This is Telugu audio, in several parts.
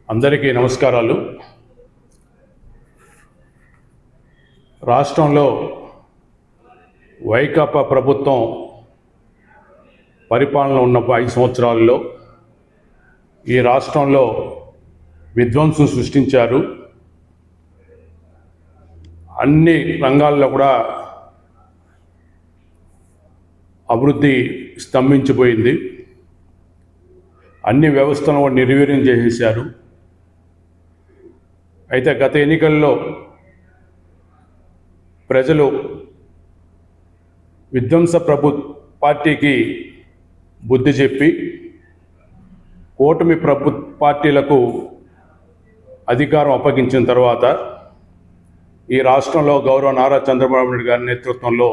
అందరికీ నమస్కారాలు. రాష్ట్రంలో వైకాపా ప్రభుత్వం పరిపాలన ఉన్న 5 సంవత్సరాల్లో ఈ రాష్ట్రంలో విధ్వంసం సృష్టించారు. అన్ని రంగాల్లో కూడా అభివృద్ధి స్తంభించిపోయింది. అన్ని వ్యవస్థలను నిర్వీర్యం చేసేశారు. అయితే గత ఎన్నికల్లో ప్రజలు విధ్వంస పార్టీకి బుద్ధి చెప్పి కూటమి పార్టీలకు అధికారం అప్పగించిన తర్వాత ఈ రాష్ట్రంలో గౌరవ నారా చంద్రబాబు నాయుడు గారి నేతృత్వంలో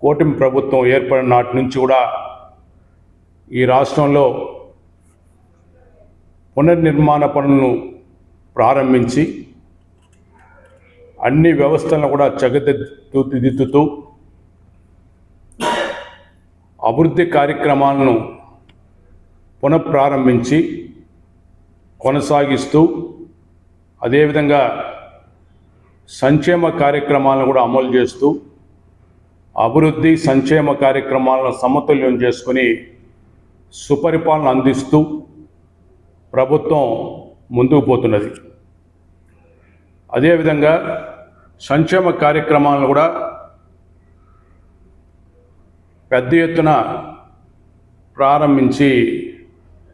కూటమి ప్రభుత్వం ఏర్పడిన నాటి నుంచి కూడా ఈ రాష్ట్రంలో పునర్నిర్మాణ పనులను ప్రారంభించి అన్ని వ్యవస్థలను కూడా చక్కదిద్దుతూ అభివృద్ధి కార్యక్రమాలను పునఃప్రారంభించి కొనసాగిస్తూ అదేవిధంగా సంక్షేమ కార్యక్రమాలను కూడా అమలు చేస్తూ అభివృద్ధి సంక్షేమ కార్యక్రమాలను సమతుల్యం చేసుకుని సుపరిపాలన అందిస్తూ ప్రభుత్వం ముందుకు పోతున్నది. అదేవిధంగా సంక్షేమ కార్యక్రమాలను కూడా పెద్ద ఎత్తున ప్రారంభించి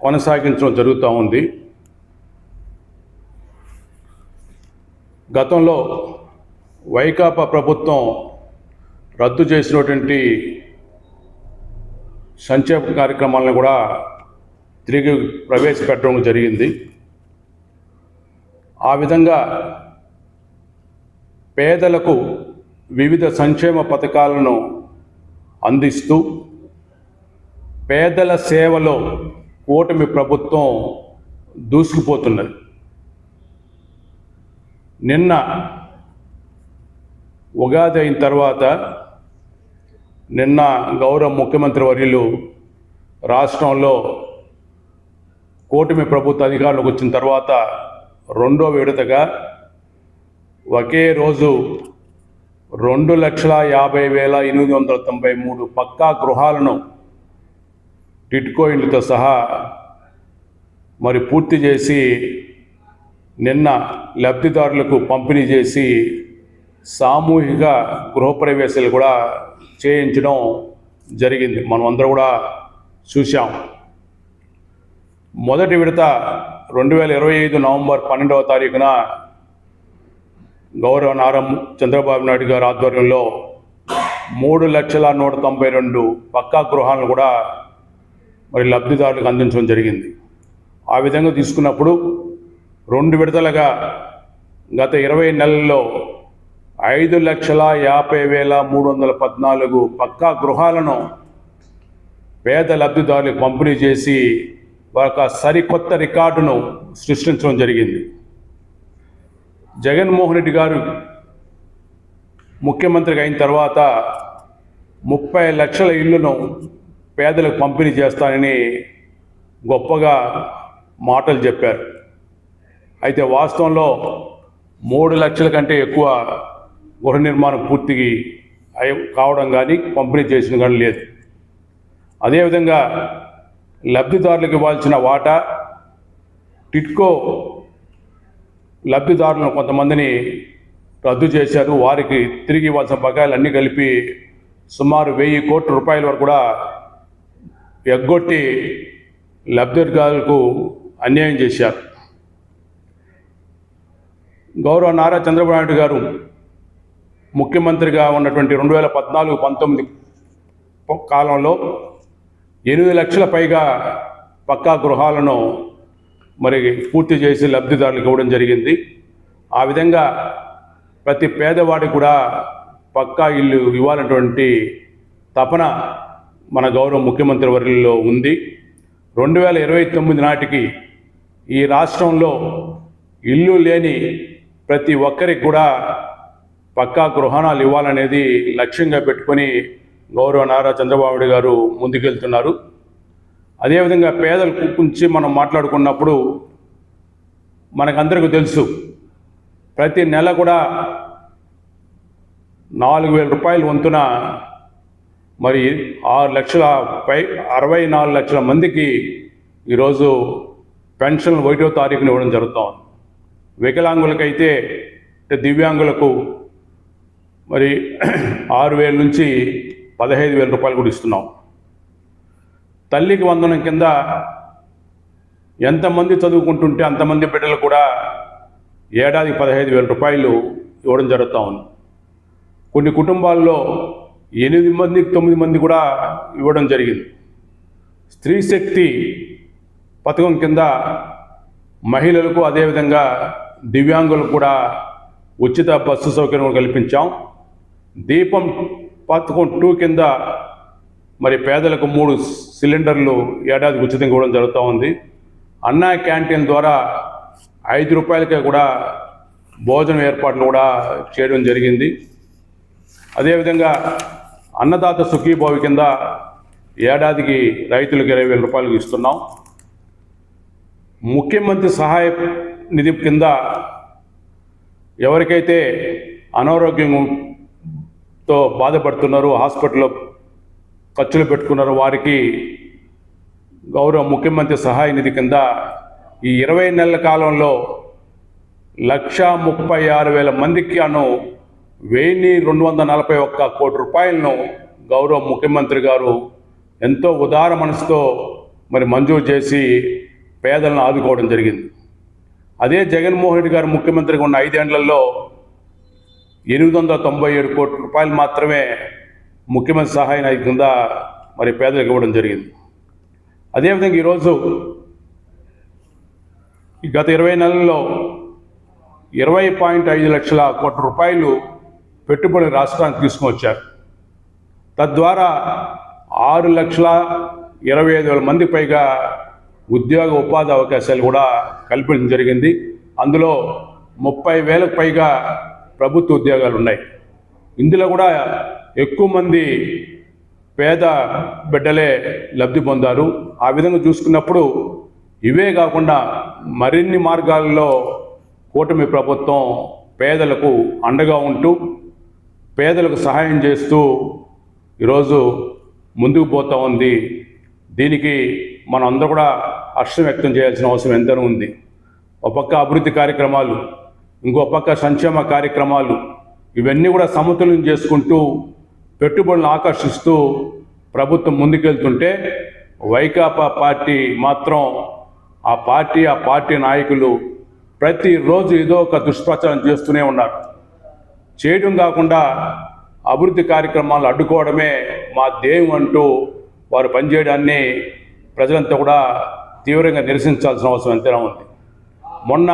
కొనసాగించడం జరుగుతూ ఉంది. గతంలో వైకాపా ప్రభుత్వం రద్దు చేసినటువంటి సంక్షేమ కార్యక్రమాలను కూడా తిరిగి ప్రవేశపెట్టడం జరిగింది. ఆ విధంగా పేదలకు వివిధ సంక్షేమ పథకాలను అందిస్తూ పేదల సేవలో కూటమి ప్రభుత్వం దూసుకుపోతున్నది. నిన్న ఉగాది అయిన తర్వాత నిన్న గౌరవ ముఖ్యమంత్రి వర్యులు రాష్ట్రంలో కూటమి ప్రభుత్వ అధికారులకు వచ్చిన తర్వాత రెండో విడతగా ఒకే రోజు 2,50,893 పక్కా గృహాలను టిట్కో ఇండ్లతో సహా పూర్తి చేసి నిన్న లబ్ధిదారులకు పంపిణీ చేసి సామూహిక గృహప్రవేశాలు కూడా చేయించడం జరిగింది. మనం అందరూ కూడా చూసాం. మొదటి విడత 2025 నవంబర్ 12వ తారీఖున గౌరవ నారా చంద్రబాబు నాయుడు గారి ఆధ్వర్యంలో 3,192 పక్కా గృహాలను కూడా లబ్ధిదారులకు అందించడం జరిగింది. ఆ విధంగా తీసుకున్నప్పుడు 2 విడతలుగా గత 20 నెలల్లో 5,50,314 పక్కా గృహాలను పేద లబ్ధిదారులకు పంపిణీ చేసి ఒక సరికొత్త రికార్డును సృష్టించడం జరిగింది. జగన్మోహన్ రెడ్డి గారు ముఖ్యమంత్రిగా అయిన తర్వాత 30 లక్షల ఇళ్లను పేదలకు పంపిణీ చేస్తానని గొప్పగా మాటలు చెప్పారు. అయితే వాస్తవంలో 3 లక్షల కంటే ఎక్కువ గృహ నిర్మాణం పూర్తి కావడం కానీ పంపిణీ చేసిన కానీ లేదు. అదేవిధంగా లబ్ధిదారులకు ఇవ్వాల్సిన వాటా టిట్కో లబ్ధిదారులను కొంతమందిని రద్దు చేశారు. వారికి తిరిగి ఇవ్వాల్సిన బకాయిలు అన్నీ కలిపి సుమారు 1,000 కోట్ల రూపాయల వరకు కూడా ఎగ్గొట్టి లబ్ధిదారులకు అన్యాయం చేశారు. గౌరవ నారా చంద్రబాబు నాయుడు గారు ముఖ్యమంత్రిగా ఉన్నటువంటి 2014-19 కాలంలో 8 లక్షల పైగా పక్కా గృహాలను పూర్తి చేసి లబ్ధిదారులకు ఇవ్వడం జరిగింది. ఆ విధంగా ప్రతి పేదవాడికి కూడా పక్కా ఇల్లు ఇవ్వాలన్నటువంటి తపన మన గౌరవ ముఖ్యమంత్రి వర్యుల్లో ఉంది. 2029 నాటికి ఈ రాష్ట్రంలో ఇల్లు లేని ప్రతి ఒక్కరికి కూడా పక్కా గృహాలు ఇవ్వాలనేది లక్ష్యంగా పెట్టుకొని గౌరవ నారా చంద్రబాబు నాయుడు గారు ముందుకెళ్తున్నారు. అదేవిధంగా పేదల గురించి మనం మాట్లాడుకున్నప్పుడు మనకందరికీ తెలుసు, ప్రతి నెల కూడా 4,000 రూపాయల వంతున మరి 64 లక్షల మందికి ఈరోజు పెన్షన్లు 1వ తారీఖున ఇవ్వడం జరుగుతుంది. వికలాంగులకైతే దివ్యాంగులకు మరి 6,000 నుంచి 15,000 రూపాయలు కూడా ఇస్తున్నాం. తల్లికి వందనం కింద ఎంతమంది చదువుకుంటుంటే అంతమంది బిడ్డలు కూడా ఏడాదికి 15,000 రూపాయలు ఇవ్వడం జరుగుతూ ఉంది. కొన్ని కుటుంబాల్లో 8 మంది 9 మంది కూడా ఇవ్వడం జరిగింది. స్త్రీ శక్తి పథకం కింద మహిళలకు అదేవిధంగా దివ్యాంగులకు కూడా ఉచిత బస్సు సౌకర్యం కల్పించాం. దీపం పథకం 2 కింద మరి పేదలకు 3 సిలిండర్లు ఏడాదికి ఉచితంగా ఇవ్వడం జరుగుతూ ఉంది. అన్నా క్యాంటీన్ ద్వారా 5 రూపాయలకే కూడా భోజనం ఏర్పాట్లు కూడా చేయడం జరిగింది. అదేవిధంగా అన్నదాత సుఖీభావి కింద ఏడాదికి రైతులకు 20,000 రూపాయలు ఇస్తున్నాం. ముఖ్యమంత్రి సహాయ నిధి కింద ఎవరికైతే అనారోగ్యంతో బాధపడుతున్నారో, హాస్పిటల్లో ఖర్చులు పెట్టుకున్నారో వారికి గౌరవ ముఖ్యమంత్రి సహాయ నిధి కింద ఈ 20 నెలల కాలంలో 136,000 మందికి 1,241 కోటి రూపాయలను గౌరవ ముఖ్యమంత్రి గారు ఎంతో ఉదార మనసుతో మరి మంజూరు చేసి పేదలను ఆదుకోవడం జరిగింది. అదే జగన్మోహన్ రెడ్డి గారు ముఖ్యమంత్రిగా ఉన్న 5 ఏళ్లలో 897 కోట్ల రూపాయలు మాత్రమే ముఖ్యమంత్రి సహాయ నిధి కింద మరి పేదలకు ఇవ్వడం జరిగింది. అదేవిధంగా ఈరోజు గత 20 నెలల్లో 20.5 లక్షల కోట్ల రూపాయలు పెట్టుబడి రాష్ట్రానికి తీసుకువచ్చారు. తద్వారా 6,25,000 మంది పైగా ఉద్యోగ ఉపాధి అవకాశాలు కూడా కల్పించడం జరిగింది. అందులో 30,000కు పైగా ప్రభుత్వ ఉద్యోగాలు ఉన్నాయి. ఇందులో కూడా ఎక్కువ మంది పేద బిడ్డలే లబ్ధి పొందారు. ఆ విధంగా చూసుకున్నప్పుడు ఇవే కాకుండా మరిన్ని మార్గాల్లో కూటమి ప్రభుత్వం పేదలకు అండగా ఉంటూ పేదలకు సహాయం చేస్తూ ఈరోజు ముందుకు పోతూ ఉంది. దీనికి మనం అందరూ కూడా హర్షం వ్యక్తం చేయాల్సిన అవసరం ఎంతనో ఉంది. ఒక పక్క అభివృద్ధి కార్యక్రమాలు, ఇంకో పక్క సంక్షేమ కార్యక్రమాలు, ఇవన్నీ కూడా సమతుల్యం చేసుకుంటూ పెట్టుబడులను ఆకర్షిస్తూ ప్రభుత్వం ముందుకెళ్తుంటే వైకాపా పార్టీ మాత్రం ఆ పార్టీ నాయకులు ప్రతిరోజు ఏదో ఒక దుష్ప్రచారం చేస్తూనే ఉన్నారు. చేయడం కాకుండా అభివృద్ధి కార్యక్రమాలను అడ్డుకోవడమే మా ధ్యేయం అంటూ వారు పనిచేయడాన్ని ప్రజలంతా కూడా తీవ్రంగా నిరసించాల్సిన అవసరం ఎంతైనా ఉంది. మొన్న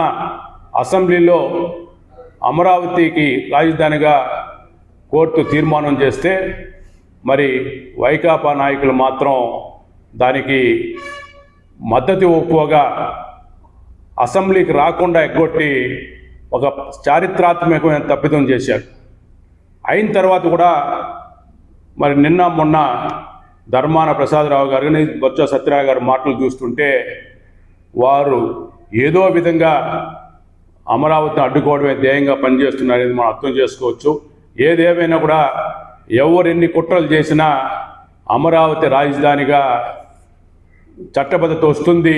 అసెంబ్లీలో అమరావతికి రాజధానిగా కోర్టు తీర్మానం చేస్తే మరి వైకాపా నాయకులు మాత్రం దానికి మద్దతు ఇవ్వకపోగా అసెంబ్లీకి రాకుండా ఎగ్గొట్టి ఒక చారిత్రాత్మకమైన తప్పిదం చేశారు. అయిన తర్వాత కూడా మరి నిన్న మొన్న ధర్మాన ప్రసాదరావు గారిని బొత్స సత్యనారాయణ గారి మాటలు చూస్తుంటే వారు ఏదో విధంగా అమరావతిని అడ్డుకోవడమే ధ్యేయంగా పనిచేస్తున్నారనేది మనం అర్థం చేసుకోవచ్చు. ఏదేమైనా కూడా ఎవరెన్ని కుట్రలు చేసినా అమరావతి రాజధానిగా చట్టబద్ధత వస్తుంది.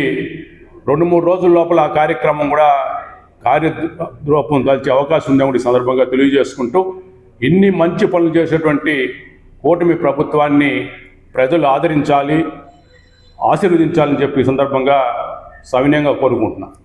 2-3 రోజుల లోపల ఆ కార్యక్రమం కూడా కార్యరూపం దాల్చే అవకాశం ఉందని కూడా ఈ సందర్భంగా తెలియజేసుకుంటూ ఇన్ని మంచి పనులు చేసేటువంటి కూటమి ప్రభుత్వాన్ని ప్రజలు ఆదరించాలి, ఆశీర్వదించాలని చెప్పి ఈ సందర్భంగా సవినయంగా కోరుకుంటున్నాను.